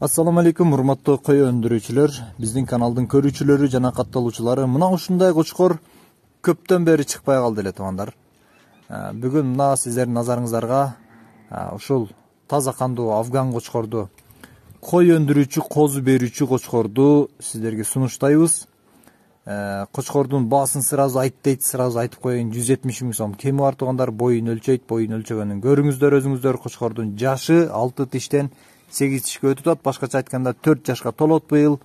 Assalamu alaikum, урматтуу кой өндүрүүчүлөр, биздин каналдын көрүүчүлөрү жана катталуучулары. Мына ушундай кочкор көптөн бери чыкпай калды эле туугандар. Бүгүн мына сиздердин назарыңыздарга ушул таза кандуу афган кочкорду, кой өндүрүүчү, козу берүүчү кочкорду сиздерге сунуштайбыз. Кочкордун баасын сразу айтып коеюн, 170 миң сом кеми бар туугандар. Боюн өлчөйт, боюн өлчөгөнүн көрүңүздөр өзүңүздөр. Кочкордун жашы 6 тиштен 8 тишке өтүп атат, башкача айтканда 4 жашка толот быйыл.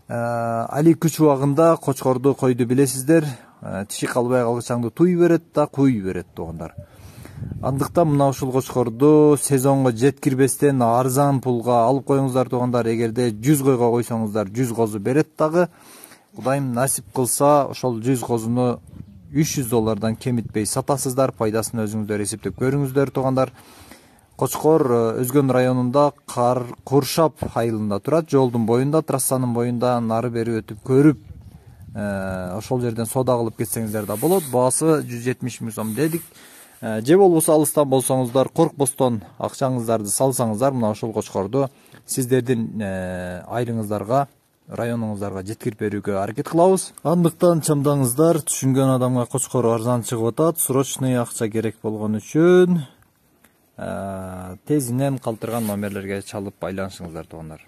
Али күч убагында кочкорду, койду билесиздер, тиши калбай калгычаңды туй берет да куй берет туугандар. Андыктан мына ушул кочкорду сезонго жеткирбестен арзан пулга алып коюңуздар туугандар. Эгерде 100 койго койсоңуздар 100 козу берет дагы. Кудайым насип кылса, ошол 100 козуну $300 кемитпей сатасыздар, пайдасын өзүңүздөр эсептеп көрүңүздөр туугандар. Кочкор Өзгөн районунда Куршап айылында турат, жолдун боюнда, трассанын боюнда, нары бери өтүп көрүп, ошол жерден соода кылып кетсеңиздер да болот. Баасы 170 миң сом дедик. Же болбосо алыстан болсоңуздар, коркпостон акчаңыздарды салсаңыздар, мына ошол кочкорду сиздердин айылыңыздарга, районуңуздарга жеткирип берүүгө аракет кылабыз. Андыктан чамдаңыздар, түшүнгөн адамга кочкор арзан чыгып атат, срочный акча керек болгон үчүн тезинен калтырган номерлерге чалып айланышыңыздар туугандар.